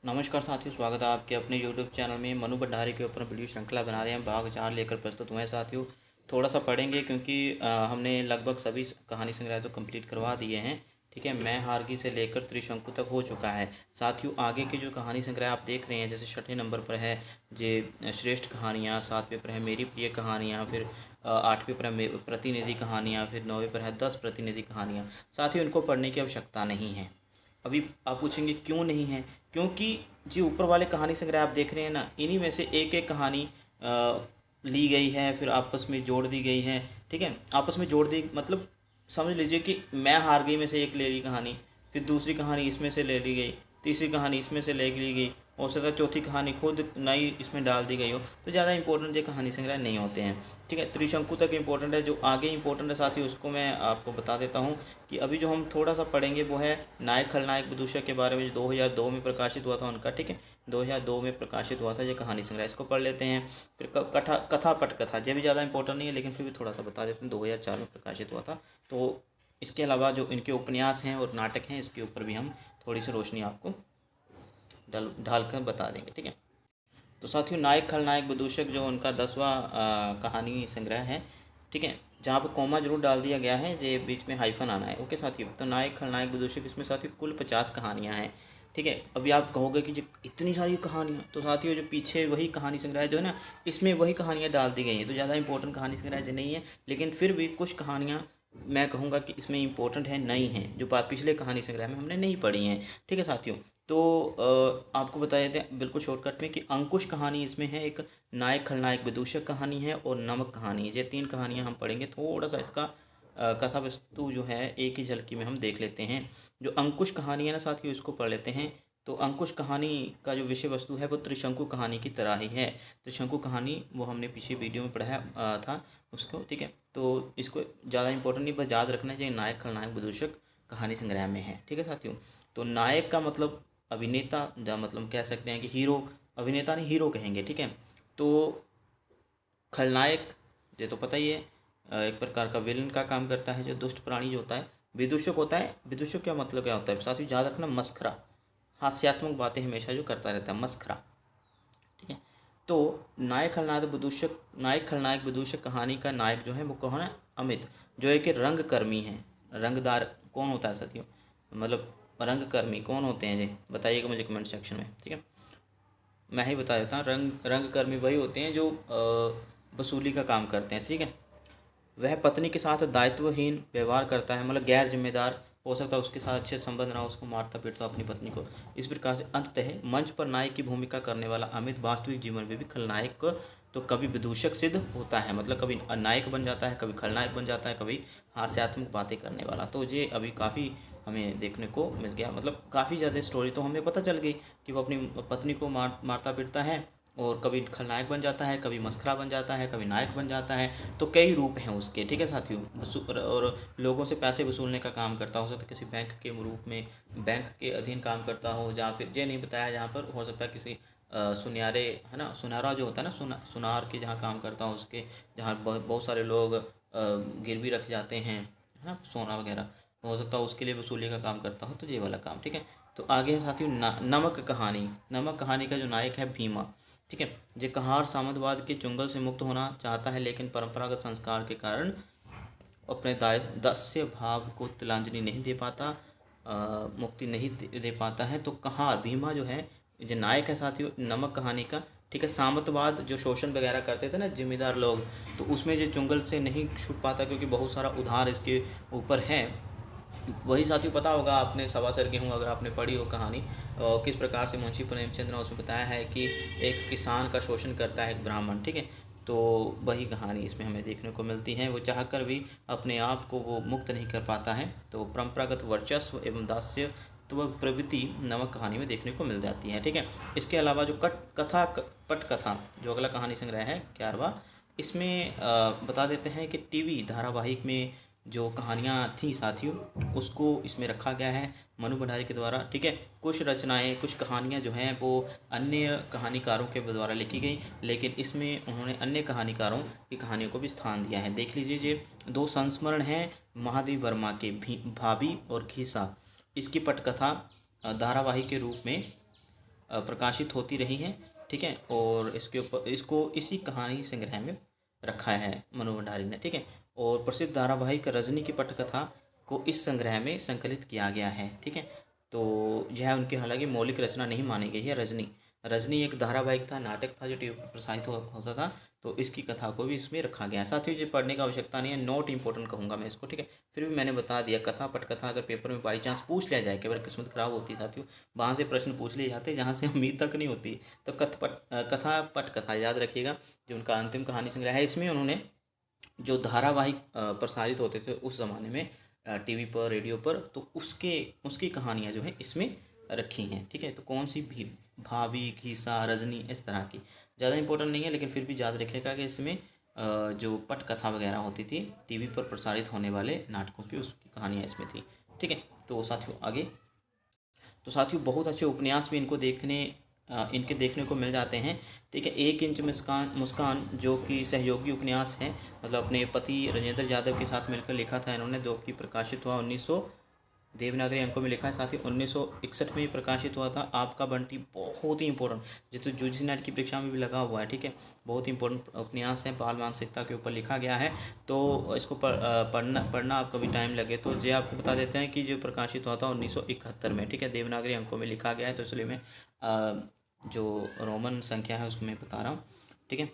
नमस्कार साथियों, स्वागत है आपके अपने YouTube चैनल में। मनु भंडारी के ऊपर वीडियो श्रृंखला बना रहे हैं। भाग 4 लेकर प्रस्तुत हुए हैं साथियों। थोड़ा सा पढ़ेंगे क्योंकि हमने लगभग सभी कहानी संग्रह तो कंप्लीट करवा दिए हैं। ठीक है, मैं हारगी से लेकर त्रिशंकु तक हो चुका है साथियों। आगे के जो कहानी संग्रह आप देख रहे हैं, जैसे 6ठे नंबर पर है जे श्रेष्ठ कहानियाँ, 7वें पर है मेरी प्रिय कहानियाँ, फिर 8वें पर है प्रतिनिधि कहानियाँ, फिर 9वें पर है 10 प्रतिनिधि कहानियाँ। साथियों, इनको पढ़ने की आवश्यकता नहीं है। अभी आप पूछेंगे क्यों नहीं है? क्योंकि जो ऊपर वाले कहानी संग्रह आप देख रहे हैं ना, इन्हीं में से एक एक कहानी ली गई है, फिर आपस में जोड़ दी गई है। ठीक है, आपस में जोड़ दी मतलब समझ लीजिए कि मैं हार गई में से एक ले ली कहानी, फिर दूसरी कहानी इसमें से ले ली गई, तीसरी कहानी इसमें से ले ली गई, हो सकता है चौथी कहानी खुद नई इसमें डाल दी गई हो। तो ज़्यादा इंपॉर्टेंट ये कहानी संग्रह नहीं होते हैं। ठीक है, त्रिशंकु तक इंपॉर्टेंट है। जो आगे इंपॉर्टेंट है साथी, उसको मैं आपको बता देता हूँ कि अभी जो हम थोड़ा सा पढ़ेंगे वो है नायक खलनायक विदूषक के बारे में, जो 2002 में प्रकाशित हुआ था उनका। ठीक है, 2002 में प्रकाशित हुआ था ये कहानी संग्रह, इसको पढ़ लेते हैं। फिर कथा कथा पटकथा, ये भी ज़्यादा इंपॉर्टेंट नहीं है लेकिन फिर भी थोड़ा सा बता देते हैं। 2004 में प्रकाशित हुआ था। तो इसके अलावा जो इनके उपन्यास हैं और नाटक हैं, इसके ऊपर भी हम थोड़ी सी रोशनी आपको ढाल कर बता देंगे। ठीक है, तो साथियों नायक खलनायक विदूषक जो उनका 10वां कहानी संग्रह है। ठीक है, जहाँ पर कॉमा जरूर डाल दिया गया है, जो बीच में हाइफन आना है। ओके साथियों, तो नायक खलनायक विदूषक, इसमें साथियों कुल 50 कहानियाँ हैं। ठीक है, अभी आप कहोगे कि जो इतनी सारी कहानियाँ, तो साथियों जो पीछे वही कहानी संग्रह जो है ना, इसमें वही कहानियाँ डाल दी गई हैं। तो ज़्यादा इंपॉर्टेंट कहानी संग्रह जो नहीं है, लेकिन फिर भी कुछ कहानियाँ मैं कहूँगा कि इसमें इंपॉर्टेंट है, नई हैं, जो पिछले कहानी संग्रह में हमने नहीं पढ़ी हैं। ठीक है साथियों, तो आपको बता देते हैं बिल्कुल शॉर्टकट में कि अंकुश कहानी इसमें है, एक नायक खलनायक विदूषक कहानी है और नमक कहानी है। ये 3 कहानियाँ हम पढ़ेंगे। थोड़ा सा इसका कथा वस्तु जो है एक ही झलकी में हम देख लेते हैं। जो अंकुश कहानी है ना साथियों, इसको पढ़ लेते हैं। तो अंकुश कहानी का जो विषय वस्तु है वो त्रिशंकु कहानी की तरह ही है। त्रिशंकु कहानी वो हमने पिछले वीडियो में पढ़ा था उसको। ठीक है, तो इसको ज़्यादा इंपॉर्टेंट नहीं, बस याद रखना चाहिए नायक खलनायक विदूषक कहानी संग्रह में है। ठीक है साथियों, तो नायक का मतलब अभिनेता, या मतलब कह सकते हैं कि हीरो, अभिनेता नहीं हीरो कहेंगे। ठीक है, तो खलनायक ये तो पता ही है, एक प्रकार का विलन का काम करता है, जो दुष्ट प्राणी जो होता है। विदूषक होता है, विदूषक क्या मतलब क्या होता है साथियों, याद रखना, मस्खरा, हास्यात्मक बातें हमेशा जो करता रहता है, मस्खरा। ठीक है, तो नायक खलनायक विदूषक कहानी का नायक जो है वो कौन है? अमित, जो एक रंगकर्मी है। रंगदार कौन होता है साथियों, मतलब रंगकर्मी कौन होते हैं जी, बताइएगा मुझे कमेंट सेक्शन में। ठीक है, मैं ही बता देता हूँ। रंगकर्मी वही होते हैं जो वसूली का काम करते हैं। ठीक है, वह पत्नी के साथ दायित्वहीन व्यवहार करता है, मतलब गैर जिम्मेदार, हो सकता है उसके साथ अच्छे संबंध ना हो, उसको मारता पीटता अपनी पत्नी को। इस प्रकार से अंततः मंच पर नायक की भूमिका करने वाला अमित वास्तविक जीवन में भी खलनायक तो कभी विदूषक सिद्ध होता है, मतलब कभी नायक बन जाता है, कभी खलनायक बन जाता है, कभी हास्यात्मक बातें करने वाला। तो ये अभी काफ़ी हमें देखने को मिल गया, मतलब काफ़ी ज़्यादा स्टोरी तो हमें पता चल गई कि वो अपनी पत्नी को मारता पीटता है, और कभी खलनायक बन जाता है, कभी मस्खरा बन जाता है, कभी नायक बन जाता है। तो कई रूप हैं उसके। ठीक है साथियों, और लोगों से पैसे वसूलने का काम करता हो सकता है, किसी बैंक के रूप में, बैंक के अधीन काम करता हो, जहाँ फिर ये नहीं बताया, जहाँ पर हो सकता है किसी सुनहरे, है ना, सुनहरा जो होता है ना, सुनार के जहाँ काम करता हो, उसके जहाँ बहुत सारे लोग गिरवी रख जाते हैं, है ना, सोना वगैरह, हो सकता है उसके लिए वसूली का काम करता हो। तो ये वाला काम। ठीक है, तो आगे है साथियों नमक कहानी। नमक कहानी का जो नायक है भीमा। ठीक है, ये कहार सामंतवाद के चुंगल से मुक्त होना चाहता है, लेकिन परंपरागत संस्कार के कारण अपने दास्य भाव को तिलांजलि नहीं दे पाता, मुक्ति नहीं दे पाता है। तो कहार भीमा जो है, जो नायक है साथियों नमक कहानी का। ठीक है, सामंतवाद जो शोषण वगैरह करते थे ना जिम्मेदार लोग, तो उसमें जो चुंगल से नहीं छूट पाता, क्योंकि बहुत सारा उधार इसके ऊपर है। वही साथियों पता होगा आपने, सवा सर गेहूँ, अगर आपने पढ़ी हो कहानी, किस प्रकार से मुंशी प्रेमचंद ने उसमें बताया है कि एक किसान का शोषण करता है एक ब्राह्मण। ठीक है, तो वही कहानी इसमें हमें देखने को मिलती है। वो चाहकर भी अपने आप को वो मुक्त नहीं कर पाता है। तो परंपरागत वर्चस्व एवं दास्य तो वह प्रवृत्ति नमक कहानी में देखने को मिल जाती है। ठीक है, इसके अलावा जो पटकथा जो अगला कहानी संग्रह है 11वां, इसमें बता देते हैं कि टीवी धारावाहिक में जो कहानियाँ थी साथियों, उसको इसमें रखा गया है मनु भंडारी के द्वारा। ठीक है, कुछ रचनाएं, कुछ कहानियाँ जो हैं वो अन्य कहानीकारों के द्वारा लिखी गई, लेकिन इसमें उन्होंने अन्य कहानीकारों की कहानियों को भी स्थान दिया है। देख लीजिए, ये 2 संस्मरण हैं महादेव वर्मा के, भाभी और खीसा। इसकी पटकथा धारावाहिक के रूप में प्रकाशित होती रही हैं, ठीक है। और इसके ऊपर इसको इसी कहानी संग्रह में रखा है मनु भंडारी ने, ठीक है। और प्रसिद्ध धारावाहिक रजनी की पटकथा को इस संग्रह में संकलित किया गया है, ठीक है। तो यह उनकी हालांकि मौलिक रचना नहीं मानी गई है। रजनी रजनी एक धारावाहिक था, नाटक था जो टीवी पर प्रसारित होता था, तो इसकी कथा को भी इसमें रखा गया है। साथियों ये पढ़ने की आवश्यकता नहीं है, नॉट इंपॉर्टेंट कहूँगा मैं इसको, ठीक है। फिर भी मैंने बता दिया, कथा पटकथा अगर पेपर में बाई चांस पूछ लिया जाए, केवल किस्मत खराब होती है साथियों, वहाँ से प्रश्न पूछ लिए जाते हैं जहाँ से उम्मीद तक नहीं होती। तो कथा पटकथा याद रखिएगा, जो उनका अंतिम कहानी संग्रह है। इसमें उन्होंने जो धारावाहिक प्रसारित होते थे उस ज़माने में टीवी पर, रेडियो पर, तो उसकी कहानियाँ जो हैं इसमें रखी हैं, ठीक है। तो कौन सी भी भाभी, खीसा, रजनी, इस तरह की ज़्यादा इंपॉर्टेंट नहीं है, लेकिन फिर भी याद रखिएगा कि इसमें जो पटकथा वगैरह होती थी टीवी पर प्रसारित होने वाले नाटकों की, उसकी कहानियाँ इसमें थी, ठीक है। तो साथियों आगे, तो साथियों बहुत अच्छे उपन्यास भी इनके देखने को मिल जाते हैं, ठीक है। एक इंच मुस्कान मुस्कान जो कि सहयोगी उपन्यास है, मतलब अपने पति राजेंद्र यादव के साथ मिलकर लिखा था इन्होंने, जो कि प्रकाशित हुआ 1900 देवनागरी अंकों में लिखा है। साथ ही 1961 में प्रकाशित हुआ था आपका बंटी, बहुत ही इंपॉर्टेंट, जो तो यूजीसी नेट की परीक्षा में भी लगा हुआ है, ठीक है। बहुत ही इंपॉर्टेंट उपन्यास है, बाल मानसिकता के ऊपर लिखा गया है। तो इसको पढ़ना आपको भी टाइम लगे तो ये आपको बता देते हैं कि जो प्रकाशित हुआ था 1971 में, ठीक है। देवनागरी अंकों में लिखा गया है, तो इसलिए मैं जो रोमन संख्या है उसको मैं बता रहा हूँ, ठीक है।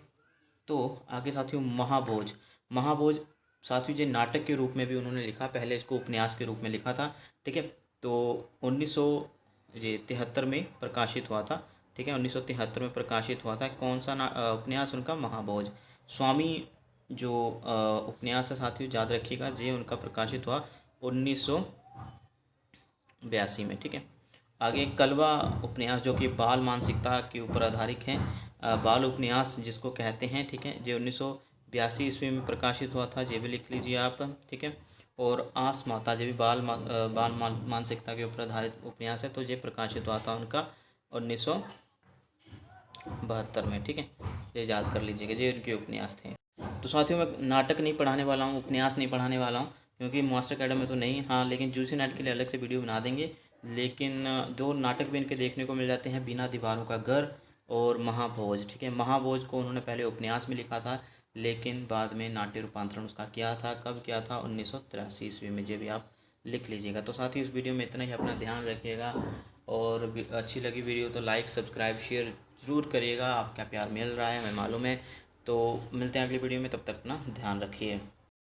तो आगे साथियों, महाभोज। महाभोज साथियों ये नाटक के रूप में भी उन्होंने लिखा, पहले इसको उपन्यास के रूप में लिखा था, ठीक है। तो 1973 में प्रकाशित हुआ था, ठीक है। 1973 में प्रकाशित हुआ था। कौन सा उपन्यास उनका? महाभोज। स्वामी जो उपन्यास है साथियों याद रखिएगा, ये उनका प्रकाशित हुआ 1982 में, ठीक है। आगे कलवा उपन्यास, जो कि बाल मानसिकता के ऊपर आधारित है, बाल उपन्यास जिसको कहते हैं, ठीक है। जो 1982 ईस्वी में प्रकाशित हुआ था, ये भी लिख लीजिए आप, ठीक है। और आस माता, ये भी मानसिकता के ऊपर आधारित उपन्यास है, तो ये प्रकाशित हुआ था उनका 1972 में, ठीक है। ये याद कर लीजिएगा, ये उनके उपन्यास थे। तो साथियों मैं नाटक नहीं पढ़ाने वाला हूँ, उपन्यास नहीं पढ़ाने वाला हूँ, क्योंकि मास्टर अकेडमी में तो नहीं, हाँ लेकिन यूजी नेट के लिए अलग से वीडियो बना देंगे। लेकिन जो नाटक भी इनके देखने को मिल जाते हैं, बिना दीवारों का घर और महाभोज, ठीक है। महाभोज को उन्होंने पहले उपन्यास में लिखा था, लेकिन बाद में नाट्य रूपांतरण उसका किया था। कब किया था? 1983 ईस्वी में। ये भी आप लिख लीजिएगा। तो साथ ही इस वीडियो में इतना ही, अपना ध्यान रखिएगा, और अच्छी लगी वीडियो तो लाइक, सब्सक्राइब, शेयर ज़रूर करिएगा। आपका प्यार मिल रहा है हमें मालूम है। तो मिलते हैं अगली वीडियो में, तब तक अपना ध्यान रखिए।